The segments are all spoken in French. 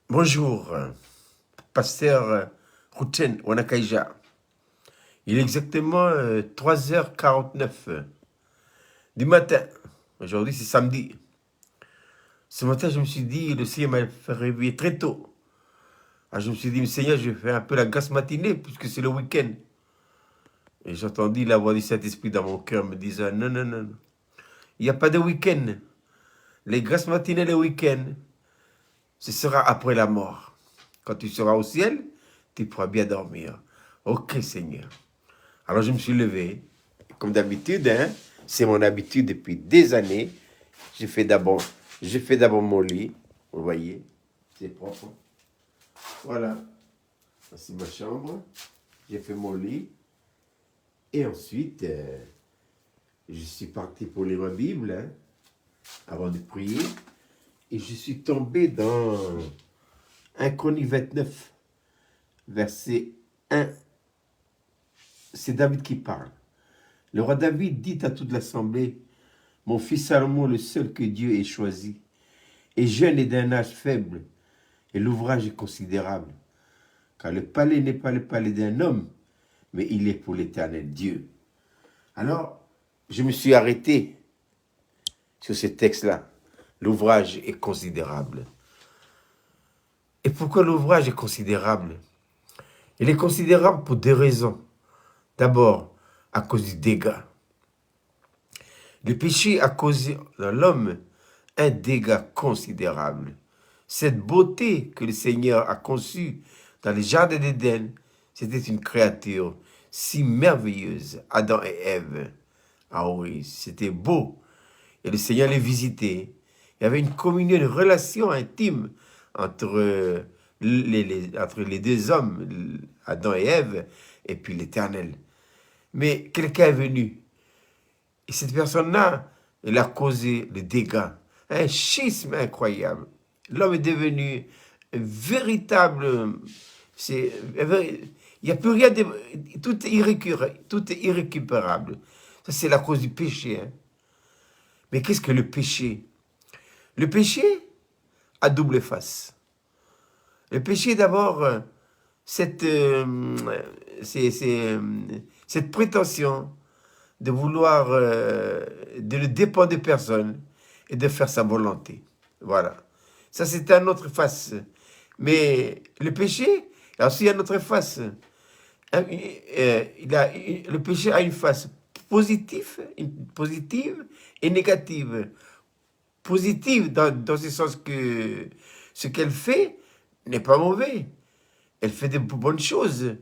Bonjour, pasteur Routen Wanakaija. Il est exactement 3h49 du matin. Aujourd'hui, c'est samedi. Ce matin, je me suis dit, le Seigneur m'a fait réveiller très tôt. Alors, je me suis dit, Seigneur, je vais faire un peu la grasse matinée puisque c'est le week-end. Et j'ai entendu la voix du Saint-Esprit dans mon cœur me disant, non, non, non, non. Il n'y a pas de week-end. Les grasses matinées, le week-end, ce sera après la mort. Quand tu seras au ciel, tu pourras bien dormir. Ok, Seigneur. Alors, je me suis levé. Comme d'habitude, hein, c'est mon habitude depuis des années. J'ai fait d'abord mon lit. Vous voyez, c'est propre. Voilà. C'est ma chambre. J'ai fait mon lit. Et ensuite, je suis parti pour lire ma Bible, hein, avant de prier. Et je suis tombé dans 1 Chronique 29, verset 1. C'est David qui parle. Le roi David dit à toute l'assemblée, « Mon fils Salomon, le seul que Dieu ait choisi, est jeune et d'un âge faible, et l'ouvrage est considérable. Car le palais n'est pas le palais d'un homme, mais il est pour l'Éternel Dieu. » Alors, je me suis arrêté sur ce texte-là. L'ouvrage est considérable. Et pourquoi l'ouvrage est considérable? Il est considérable pour deux raisons. D'abord, à cause du dégât. Le péché a causé dans l'homme un dégât considérable. Cette beauté que le Seigneur a conçue dans le jardin d'Éden, c'était une créature si merveilleuse, Adam et Ève. Ah oui, c'était beau. Et le Seigneur les visitait. Il y avait une communion, une relation intime entre les deux hommes, Adam et Ève, et puis l'Éternel. Mais quelqu'un est venu. Et cette personne-là, elle a causé le dégât. Un schisme incroyable. L'homme est devenu un véritable... il n'y a plus rien de... Tout est irrécupérable. Ça, c'est la cause du péché. Hein. Mais qu'est-ce que le péché? Le péché a double face. Le péché, d'abord, cette prétention de vouloir, de ne dépendre de personne et de faire sa volonté. Voilà. Ça, c'est une autre face. Mais le péché a aussi une autre face. Le péché a une face positive et négative. Positive dans ce sens que ce qu'elle fait n'est pas mauvais. Elle fait de bonnes choses.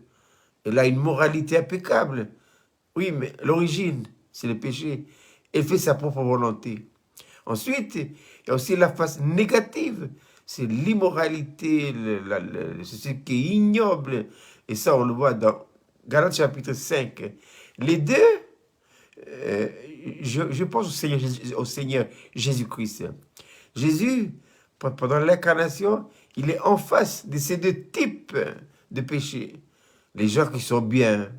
Elle a une moralité impeccable. Oui, mais l'origine, c'est le péché. Elle fait sa propre volonté. Ensuite, il y a aussi la face négative. C'est l'immoralité, c'est ce qui est ignoble. Et ça, on le voit dans Galates chapitre 5. Les deux, je pense au Seigneur Jésus-Christ. Jésus, pendant l'incarnation, il est en face de ces deux types de péchés. Les gens qui sont bien,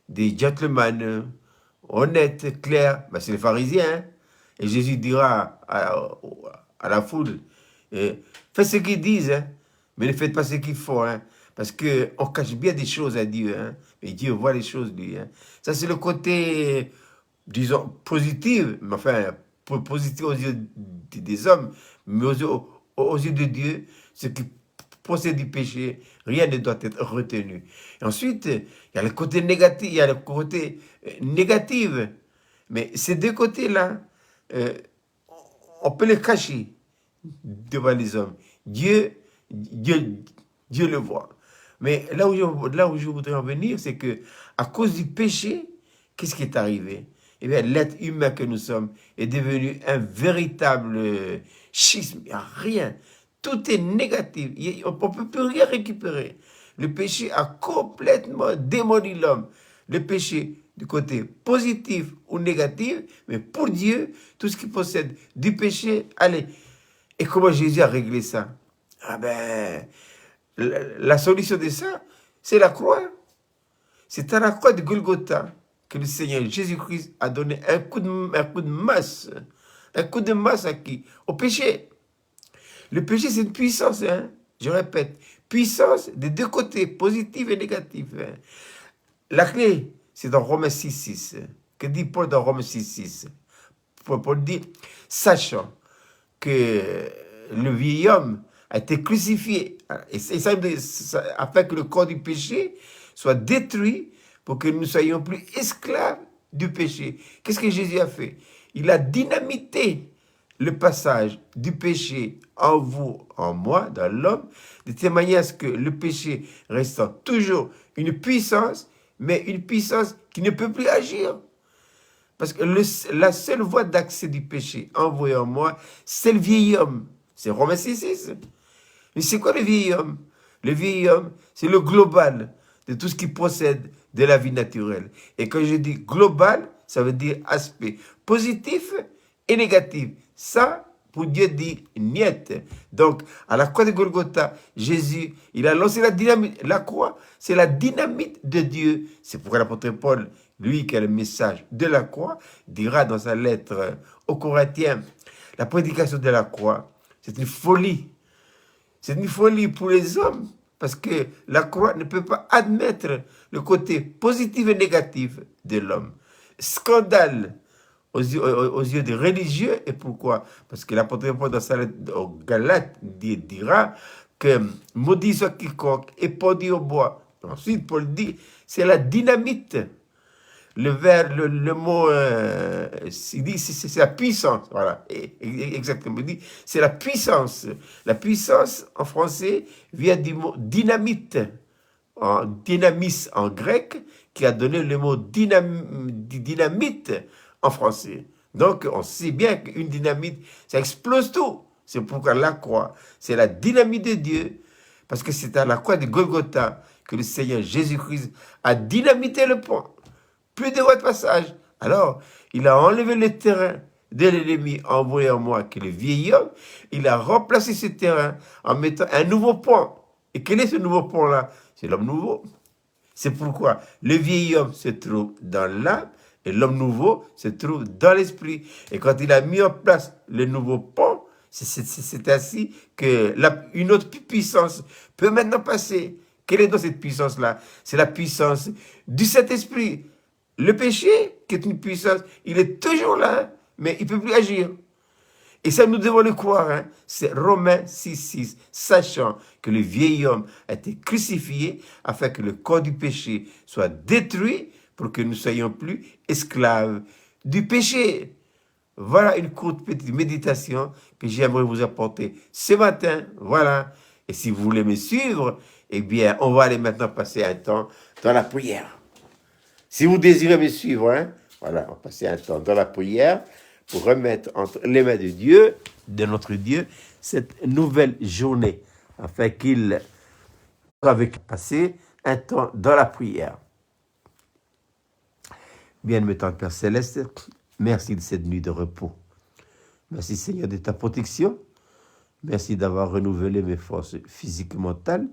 des gentlemen honnêtes, clairs, ben c'est les pharisiens. Hein. Et Jésus dira à la foule, faites ce qu'ils disent, hein, mais ne faites pas ce qu'ils font. Hein, parce qu'on cache bien des choses à Dieu. Hein, et Dieu voit les choses, lui. Hein. Ça, c'est le côté, disons, positif, mais enfin, positif aux yeux des hommes, mais aux yeux de Dieu, ce qui procède du péché, rien ne doit être retenu. Et ensuite, il y a le côté négatif, il y a le côté négatif. Mais ces deux côtés-là, on peut les cacher devant les hommes. Dieu le voit. Mais là où je voudrais en venir, c'est que à cause du péché, qu'est-ce qui est arrivé? Eh bien, l'être humain que nous sommes est devenu un véritable schisme. Il n'y a rien. Tout est négatif. On ne peut plus rien récupérer. Le péché a complètement démoli l'homme. Le péché du côté positif ou négatif, mais pour Dieu, tout ce qui possède du péché, allez. Et comment Jésus a réglé ça? Ah ben, la solution de ça, c'est la croix. C'est à la croix de Golgotha que le Seigneur Jésus-Christ a donné un coup de masse. Un coup de masse à qui? Au péché. Le péché, c'est une puissance, hein. Je répète, puissance des deux côtés, positive et négative. Hein. La clé, c'est dans Romains 6,6. Que dit Paul dans Romains 6,6? Paul dit, sachant que le vieil homme a été crucifié, et ça, afin que le corps du péché soit détruit pour que nous ne soyons plus esclaves du péché. Qu'est-ce que Jésus a fait? Il a dynamité le passage du péché en vous, en moi, dans l'homme, de telle manière à ce que le péché restant toujours une puissance, mais une puissance qui ne peut plus agir. Parce que la seule voie d'accès du péché en vous et en moi, c'est le vieil homme. C'est Romains 6,6. Mais c'est quoi le vieil homme? Le vieil homme, c'est le global de tout ce qui procède de la vie naturelle. Et quand je dis global, ça veut dire aspect positif et négatif. Ça, pour Dieu dit niet. Donc, à la croix de Golgotha, Jésus, il a lancé la dynamite. La croix, c'est la dynamite de Dieu. C'est pourquoi l'apôtre Paul, lui qui a le message de la croix, dira dans sa lettre aux Corinthiens, la prédication de la croix, c'est une folie. C'est une folie pour les hommes, parce que la croix ne peut pas admettre le côté positif et négatif de l'homme. Scandale aux yeux des religieux. Et pourquoi? Parce que l'apôtre Paul dans sa lettre aux Galates dira que maudit soit quiconque est pendu au bois. Ensuite, Paul dit, c'est la dynamite. Le mot, il dit, c'est la puissance. Voilà, exactement. Il dit, c'est la puissance. La puissance, en français, vient du mot dynamite, en dynamis en grec, qui a donné le mot dynamite en français. Donc, on sait bien qu'une dynamite, ça explose tout. C'est pourquoi la croix, c'est la dynamite de Dieu, parce que c'est à la croix de Golgotha que le Seigneur Jésus-Christ a dynamité le pont. Plus de voie de passage. Alors, il a enlevé le terrain de l'ennemi envoyé en moi, qui est le vieil homme. Il a remplacé ce terrain en mettant un nouveau pont. Et quel est ce nouveau pont-là? C'est l'homme nouveau. C'est pourquoi le vieil homme se trouve dans l'âme et l'homme nouveau se trouve dans l'esprit. Et quand il a mis en place le nouveau pont, c'est ainsi que une autre puissance peut maintenant passer. Quelle est donc cette puissance-là? C'est la puissance du Saint-Esprit. Le péché, qui est une puissance, il est toujours là, mais il ne peut plus agir. Et ça, nous devons le croire. Hein. C'est Romains 6,6, sachant que le vieil homme a été crucifié afin que le corps du péché soit détruit pour que nous ne soyons plus esclaves du péché. Voilà une courte petite méditation que j'aimerais vous apporter ce matin. Voilà. Et si vous voulez me suivre, eh bien, on va aller maintenant passer un temps dans la prière. Si vous désirez me suivre, hein, voilà, on va passer un temps dans la prière pour remettre entre les mains de Dieu, de notre Dieu, cette nouvelle journée, afin qu'il avec passer un temps dans la prière. Bien-aimé Père Céleste, merci de cette nuit de repos. Merci Seigneur de ta protection. Merci d'avoir renouvelé mes forces physiques et mentales,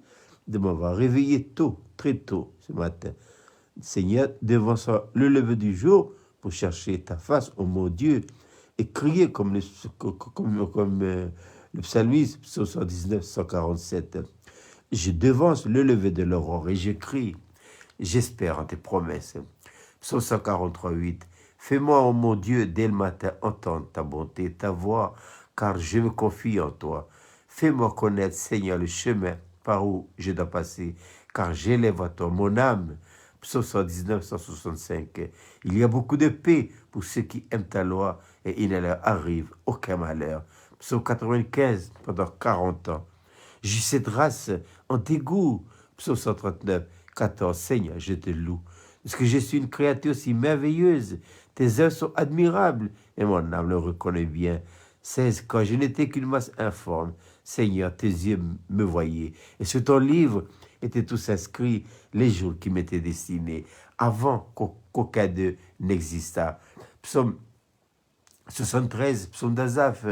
de m'avoir réveillé tôt, très tôt ce matin. Seigneur, devant le lever du jour, pour chercher ta face, ô mon Dieu, et crier comme le psalmiste, psaume 119, 147. Je devance le lever de l'aurore et je crie, j'espère en tes promesses. Psaume 143, 8. Fais-moi, ô mon Dieu, dès le matin, entendre ta bonté, ta voix, car je me confie en toi. Fais-moi connaître, Seigneur, le chemin par où je dois passer, car j'élève à toi mon âme. Psaume 119, 165. Il y a beaucoup de paix pour ceux qui aiment ta loi et il ne leur arrive aucun malheur. Psaume 95, pendant 40 ans. J'ai cette race en tes goûts. Psaume 139, 14. Seigneur, je te loue. Parce que je suis une créature si merveilleuse. Tes œuvres sont admirables et mon âme le reconnaît bien. 16. Quand je n'étais qu'une masse informe, Seigneur, tes yeux me voyaient. Et sur ton livre étaient tous inscrits les jours qui m'étaient destinés, avant qu'aucun d'eux n'existât. Psaume 73, psaume d'Asaph,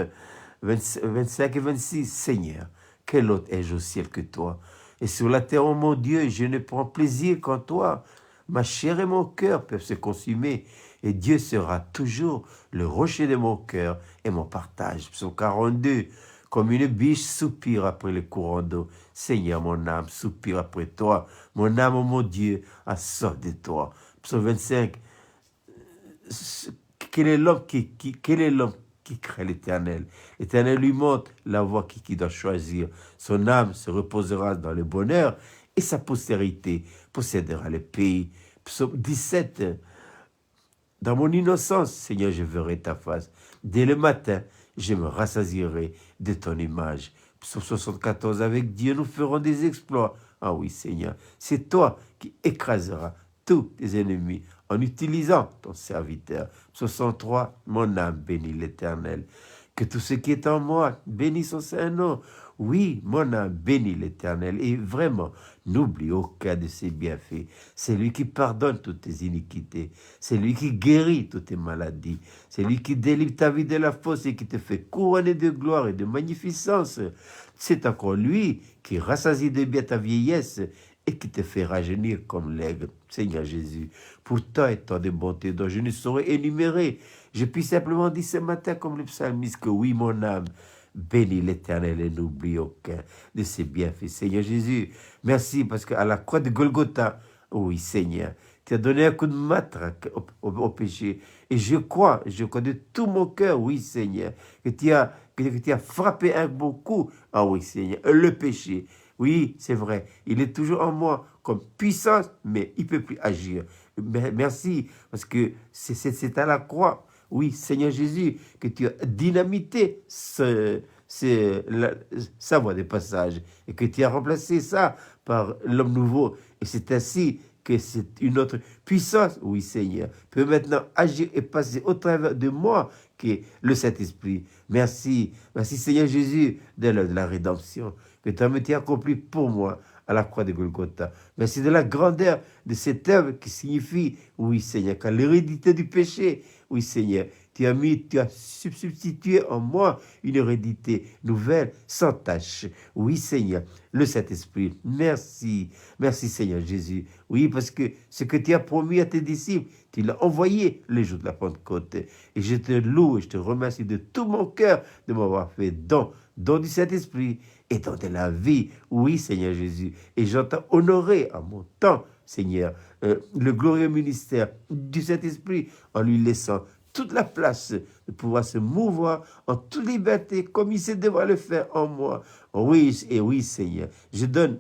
25 et 26. Seigneur, quel autre ai-je au ciel que toi? Et sur la terre, oh mon Dieu, je ne prends plaisir qu'en toi. Ma chair et mon cœur peuvent se consumer, et Dieu sera toujours le rocher de mon cœur et mon partage. Psaume 42. Comme une biche soupire après le courant d'eau. Seigneur, mon âme soupire après toi. Mon âme, oh mon Dieu, a soif de toi. Psaume 25. Quel est l'homme quel est l'homme qui craint l'Éternel? L'Éternel lui montre la voie qui doit choisir. Son âme se reposera dans le bonheur et sa postérité possédera le pays. Psaume 17. Dans mon innocence, Seigneur, je verrai ta face. Dès le matin, je me rassasierai de ton image. Psaume 74, avec Dieu, nous ferons des exploits. Ah oui, Seigneur, c'est toi qui écraseras tous tes ennemis en utilisant ton serviteur. 63, mon âme bénit l'Éternel. Que tout ce qui est en moi bénisse son Saint-Nom. Oui, mon âme bénit l'Éternel. Et vraiment, n'oublie aucun de ses bienfaits. C'est lui qui pardonne toutes tes iniquités. C'est lui qui guérit toutes tes maladies. C'est lui qui délivre ta vie de la fosse et qui te fait couronner de gloire et de magnificence. C'est encore lui qui rassasie de bien ta vieillesse et qui te fait rajeunir comme l'aigle. Seigneur Jésus, pour tant et tant de bontés dont je ne saurais énumérer, je puis simplement dire ce matin comme le psalmiste que oui, mon âme bénis l'Éternel et n'oublie aucun de ses bienfaits. Seigneur Jésus, merci parce qu'à la croix de Golgotha, oui Seigneur, tu as donné un coup de matraque au péché. Et je crois de tout mon cœur, oui Seigneur, que tu as frappé un bon coup. Ah oui Seigneur, le péché. Oui, c'est vrai, il est toujours en moi comme puissance, mais il ne peut plus agir. Merci, parce que c'est à la croix, oui, Seigneur Jésus, que tu as dynamité sa voie de passage et que tu as remplacé ça par l'homme nouveau. Et c'est ainsi que c'est une autre puissance, oui Seigneur, peut maintenant agir et passer au travers de moi, qui est le Saint-Esprit. Merci, merci Seigneur Jésus de la rédemption que tu as accompli pour moi à la croix de Golgotha. Merci de la grandeur de cette œuvre qui signifie, oui Seigneur, qu'à l'hérédité du péché, oui Seigneur, tu as substitué en moi une hérédité nouvelle, sans tache. Oui Seigneur, le Saint-Esprit, merci, merci Seigneur Jésus. Oui, parce que ce que tu as promis à tes disciples, tu l'as envoyé le jour de la Pentecôte. Et je te loue et je te remercie de tout mon cœur de m'avoir fait don du Saint-Esprit et don de la vie. Oui, Seigneur Jésus. Et j'entends honorer en mon temps, Seigneur, le glorieux ministère du Saint-Esprit en lui laissant toute la place de pouvoir se mouvoir en toute liberté comme il sait devoir le faire en moi. Oui, et oui, Seigneur, je donne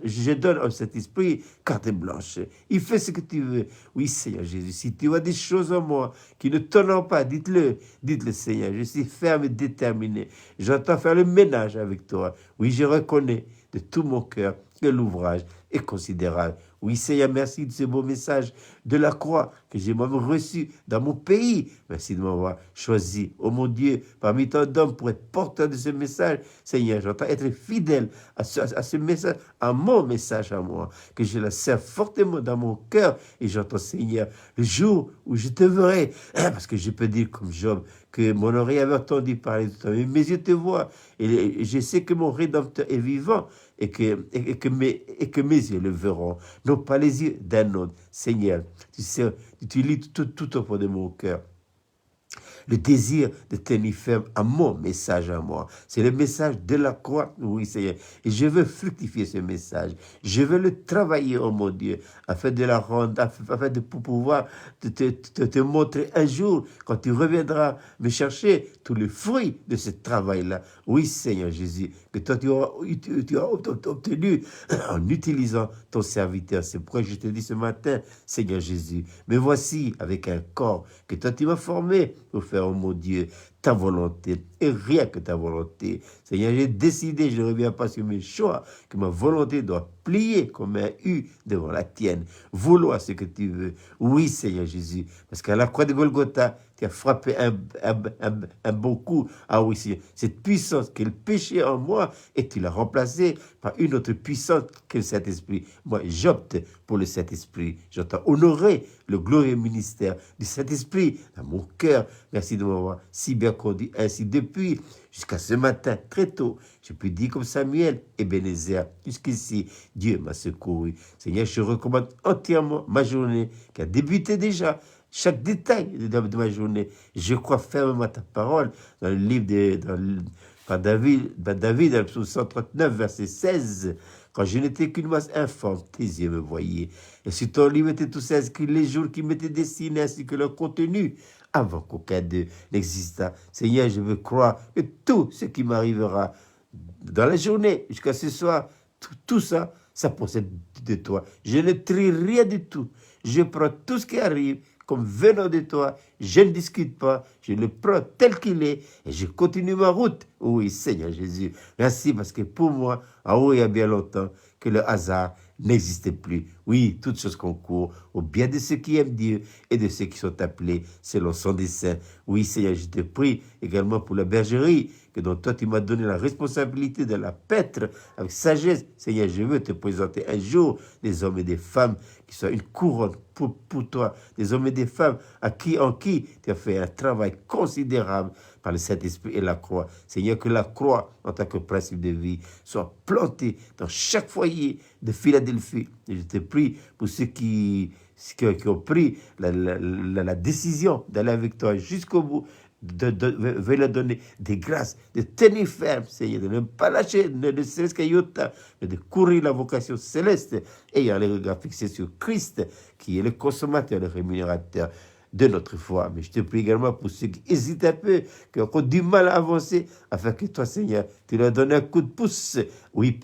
à cet esprit carte blanche. Il fait ce que tu veux. Oui, Seigneur Jésus, si tu vois des choses en moi qui ne t'honorent pas, dites-le, Seigneur. Je suis ferme et déterminé. J'entends faire le ménage avec toi. Oui, je reconnais de tout mon cœur que l'ouvrage est considérable. Oui, Seigneur, merci de ce beau message de la croix que j'ai moi-même reçu dans mon pays. Merci de m'avoir choisi, oh mon Dieu, parmi tant d'hommes pour être porteur de ce message. Seigneur, j'entends être fidèle à ce message, à mon message à moi, que je la serve fortement dans mon cœur. Et j'entends, Seigneur, le jour où je te verrai, parce que je peux dire comme Job, que mon oreille avait entendu parler de toi, mais mes yeux te voient, et je sais que mon Rédempteur est vivant, et que mes yeux le verront, non pas les yeux d'un autre. Seigneur, tu lis tout au fond de mon cœur le désir de tenir ferme à mon message à moi. C'est le message de la croix, oui Seigneur. Et je veux fructifier ce message. Je veux le travailler, oh mon Dieu, afin de la rendre, afin de pouvoir te montrer un jour, quand tu reviendras me chercher, tous les fruits de ce travail-là. Oui Seigneur Jésus, que toi tu as obtenu en utilisant ton serviteur. C'est pourquoi je te dis ce matin, Seigneur Jésus, me voici avec un corps que toi tu m'as formé pour faire, oh mon Dieu, ta volonté et rien que ta volonté. Seigneur, j'ai décidé, je ne reviens pas sur mes choix, que ma volonté doit plier comme un U devant la tienne. Vouloir ce que tu veux. Oui, Seigneur Jésus, parce qu'à la croix de Golgotha, tu as frappé un bon coup. Ah oui, Seigneur, cette puissance que le péché en moi, et tu l'as remplacée par une autre puissance que le Saint-Esprit. Moi, j'opte pour le Saint-Esprit. J'entends honorer le glorieux ministère du Saint-Esprit dans mon cœur. Merci de m'avoir si bien conduit ainsi depuis jusqu'à ce matin, très tôt. Je peux dire comme Samuel, Ebenezer, jusqu'ici, Dieu m'a secouru. Seigneur, je recommande entièrement ma journée qui a débuté déjà. Chaque détail de ma journée, je crois fermement à ta parole dans le livre Par David, dans le psaume 139, verset 16, quand je n'étais qu'une masse informe, tes yeux me voyaient. Et sur ton livre étaient tous inscrits les jours qui m'étaient destinés, ainsi que leur contenu, avant qu'aucun d'eux n'existât. Seigneur, je veux croire que tout ce qui m'arrivera dans la journée, jusqu'à ce soir, tout ça, ça procède de toi. Je ne trie rien du tout. Je prends tout ce qui arrive comme venant de toi. Je ne discute pas. Je le prends tel qu'il est et je continue ma route. Oui, Seigneur Jésus. Merci parce que pour moi, il y a bien longtemps que le hasard n'existait plus. Oui, toutes choses concourent au bien de ceux qui aiment Dieu et de ceux qui sont appelés selon son dessein. Oui, Seigneur, je te prie également pour la bergerie, que dont toi tu m'as donné la responsabilité de la paître avec sagesse. Seigneur, je veux te présenter un jour des hommes et des femmes qui soient une couronne pour toi, des hommes et des femmes en qui tu as fait un travail considérable par le Saint-Esprit et la croix. Seigneur, que la croix, en tant que principe de vie, soit plantée dans chaque foyer de Philadelphie. Et je te prie pour ceux qui ont pris la décision d'aller avec toi jusqu'au bout, de leur donner des grâces, de tenir ferme, Seigneur, de ne pas lâcher, ne serait-ce qu'à iota, mais de courir la vocation céleste, ayant les regards fixés sur Christ, qui est le consommateur, le rémunérateur de notre foi. Mais je te prie également pour ceux qui hésitent un peu, qui ont encore du mal à avancer, afin que toi, Seigneur, tu leur donnes un coup de pouce. Oui,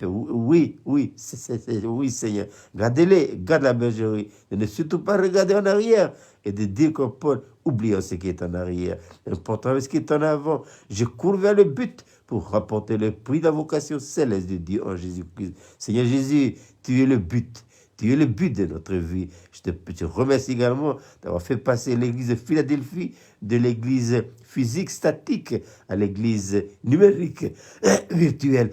oui, Seigneur. Gardez-les, garde la bergerie. Ne surtout pas regarder en arrière et de dire comme Paul, oublions ce qui est en arrière. L'important est ce qui est en avant. Je cours vers le but pour rapporter le prix de la vocation céleste de Dieu en Jésus-Christ. Seigneur Jésus, tu es le but. Tu es le but de notre vie. Je te remercie également d'avoir fait passer l'église de Philadelphie de l'église physique statique à l'église numérique, virtuelle.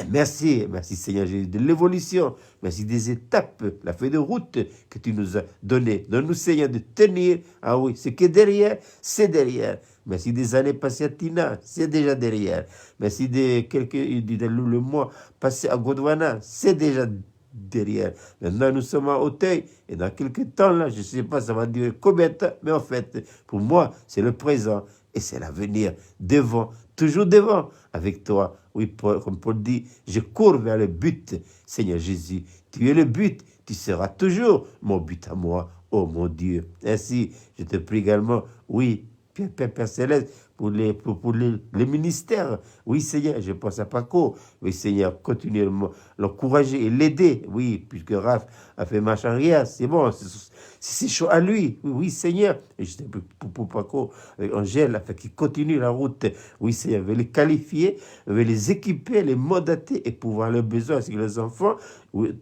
Merci Seigneur Jésus de l'évolution. Merci des étapes, la feuille de route que tu nous as donnée. Donne-nous Seigneur de tenir. Ah oui, ce qui est derrière, c'est derrière. Merci des années passées à Tina, c'est déjà derrière. Merci le mois passé à Gondwana, c'est déjà derrière. Maintenant, nous sommes à Auteuil et dans quelques temps, là, je ne sais pas, ça va durer combien de temps, mais en fait, pour moi, c'est le présent et c'est l'avenir. Devant, toujours devant, avec toi. Oui, comme Paul dit, je cours vers le but. Seigneur Jésus, tu es le but, tu seras toujours mon but à moi, oh mon Dieu. Ainsi, je te prie également, oui, Père Céleste, pour les ministères. Oui, Seigneur, je pense à Paco. Oui, Seigneur, continuellement l'encourager et l'aider. Oui, puisque Raph a fait marche arrière, c'est bon, c'est chaud à lui. Oui, Seigneur. Et je sais pour Paco, avec Angèle, afin qu'il continue la route. Oui, Seigneur, veut les qualifier, veut les équiper, les mandater et pouvoir leurs besoins, ainsi que les enfants,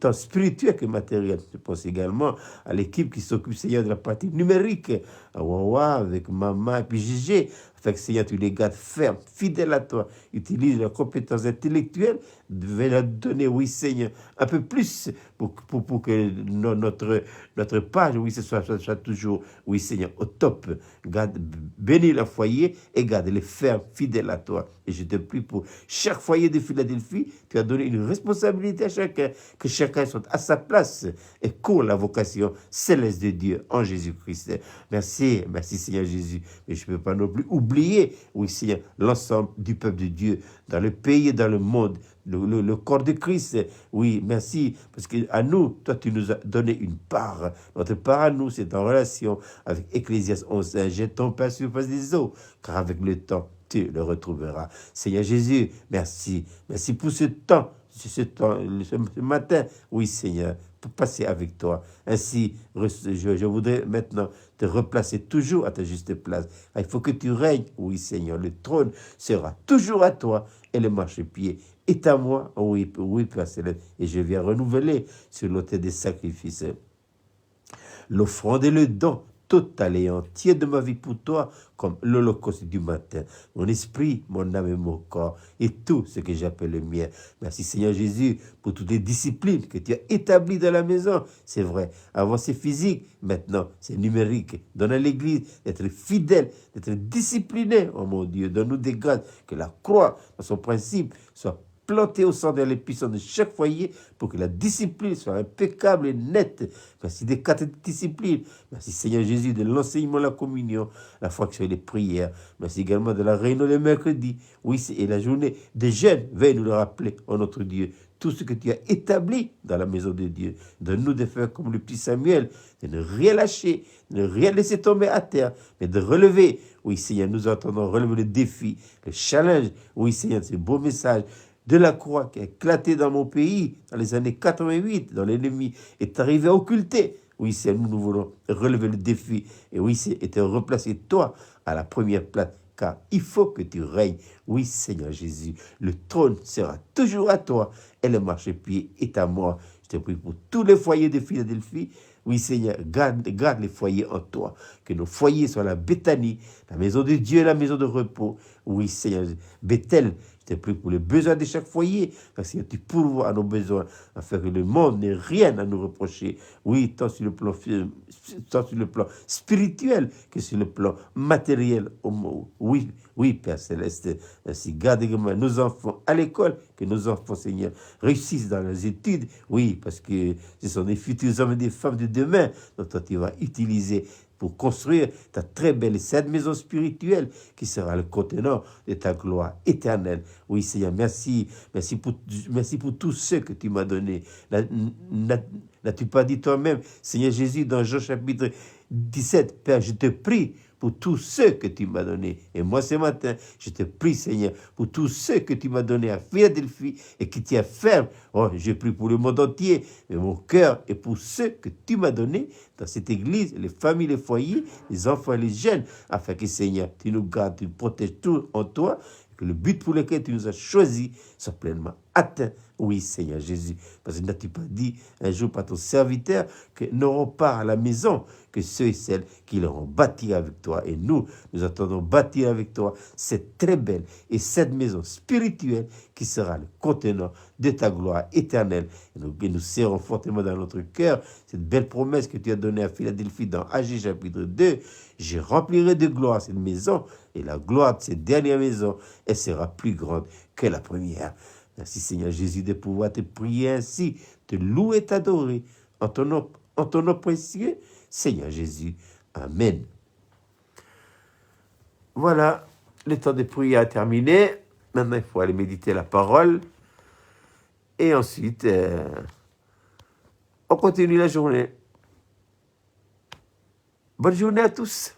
tant spirituel que matériel. Je pense également à l'équipe qui s'occupe, Seigneur, de la partie numérique, à Wawa, avec Maman et puis Gégé. Fait que Seigneur, tu les gardes fermes, fidèles à toi. Utilise leurs compétences intellectuelles. Devez leur donner, oui, Seigneur, un peu plus pour que notre page, oui, soit toujours, oui, Seigneur, au top. Garde, bénis leur foyer et garde-les fermes, fidèles à toi. Et je te prie pour chaque foyer de Philadelphie, tu as donné une responsabilité à chacun, que chacun soit à sa place et court la vocation céleste de Dieu en Jésus-Christ. Merci Seigneur Jésus. Mais je ne peux pas non plus oublier, oui Seigneur, l'ensemble du peuple de Dieu, dans le pays et dans le monde, le corps de Christ. Oui, merci, parce qu'à nous, toi, tu nous as donné une part. Notre part à nous, c'est en relation avec Ecclésiaste 11. Jette ton pain sur la face des eaux, car avec le temps, tu le retrouveras. Seigneur Jésus, merci. Merci pour ce temps, ce matin. Oui, Seigneur, pour passer avec toi. Ainsi, je voudrais maintenant te replacer toujours à ta juste place. Il faut que tu règnes. Oui, Seigneur, le trône sera toujours à toi et le marchepied est à moi. Oui, Père Céleste. Et je viens renouveler sur l'autel des sacrifices l'offrande et le don total et entier de ma vie pour toi, comme l'holocauste du matin, mon esprit, mon âme et mon corps, et tout ce que j'appelle le mien. Merci Seigneur Jésus pour toutes les disciplines que tu as établies dans la maison. C'est vrai, avant c'est physique, maintenant c'est numérique. Donne à l'Église d'être fidèle, d'être discipliné. Oh mon Dieu, donne-nous des grâces, que la croix, dans son principe, soit planté au centre de les puissances de chaque foyer pour que la discipline soit impeccable et nette. Merci des 4 disciplines. Merci Seigneur Jésus de l'enseignement, la communion, la fraction et les prières. Merci également de la réunion le mercredi. Oui, et la journée des jeunes. Veuille nous le rappeler, oh notre Dieu, tout ce que tu as établi dans la maison de Dieu. Donne-nous de faire comme le petit Samuel, de ne rien lâcher, de ne rien laisser tomber à terre, mais de relever. Oui, Seigneur, nous entendons relever le défi, le challenge. Oui, Seigneur, ce beau message de la croix qui a éclaté dans mon pays dans les années 88, dans l'ennemi est arrivé à occulter. Oui, Seigneur, nous voulons relever le défi. Et oui, c'est te replacer toi à la première place, car il faut que tu règnes. Oui, Seigneur Jésus, le trône sera toujours à toi et le marchepied est à moi. Je te prie pour tous les foyers de Philadelphie. Oui, Seigneur, garde les foyers en toi. Que nos foyers soient la Béthanie, la maison de Dieu, la maison de repos. Oui, Seigneur, Bethel, je te prie pour les besoins de chaque foyer, parce que tu pourvois à nos besoins, afin que le monde n'ait rien à nous reprocher. Oui, tant sur le plan spirituel que sur le plan matériel. Oui, oui, Père Céleste, ainsi garde également nos enfants à l'école, que nos enfants, Seigneur, réussissent dans leurs études. Oui, parce que ce sont des futurs hommes et des femmes de demain dont toi tu vas utiliser pour construire ta très belle et sainte maison spirituelle qui sera le contenant de ta gloire éternelle. Oui, Seigneur, merci. Merci pour tous ceux que tu m'as donnés. N'as-tu pas dit toi-même, Seigneur Jésus, dans Jean chapitre 17, Père, je te prie pour tous ceux que tu m'as donnés. Et moi, ce matin, je te prie, Seigneur, pour tous ceux que tu m'as donnés à Philadelphie et qui t'y ferme. Oh, je prie pour le monde entier, mais mon cœur est pour ceux que tu m'as donnés dans cette église, les familles, les foyers, les enfants et les jeunes, afin que, Seigneur, tu nous gardes, tu nous protèges tout en toi, que le but pour lequel tu nous as choisis soit pleinement atteint. Oui, Seigneur Jésus, parce que n'as-tu pas dit un jour par ton serviteur que n'auront part à la maison que ceux et celles qui l'auront bâti avec toi. Et nous attendons bâtir avec toi cette très belle et cette maison spirituelle qui sera le contenant de ta gloire éternelle. Et nous serrons fortement dans notre cœur cette belle promesse que tu as donnée à Philadelphie dans Agis chapitre 2. Je remplirai de gloire cette maison, et la gloire de cette dernière maison, elle sera plus grande que la première. Merci Seigneur Jésus de pouvoir te prier ainsi, te louer et t'adorer en ton nom précieux, Seigneur Jésus. Amen. Voilà, le temps de prière est terminé. Maintenant, il faut aller méditer la parole. Et ensuite, on continue la journée. Bonne journée à tous.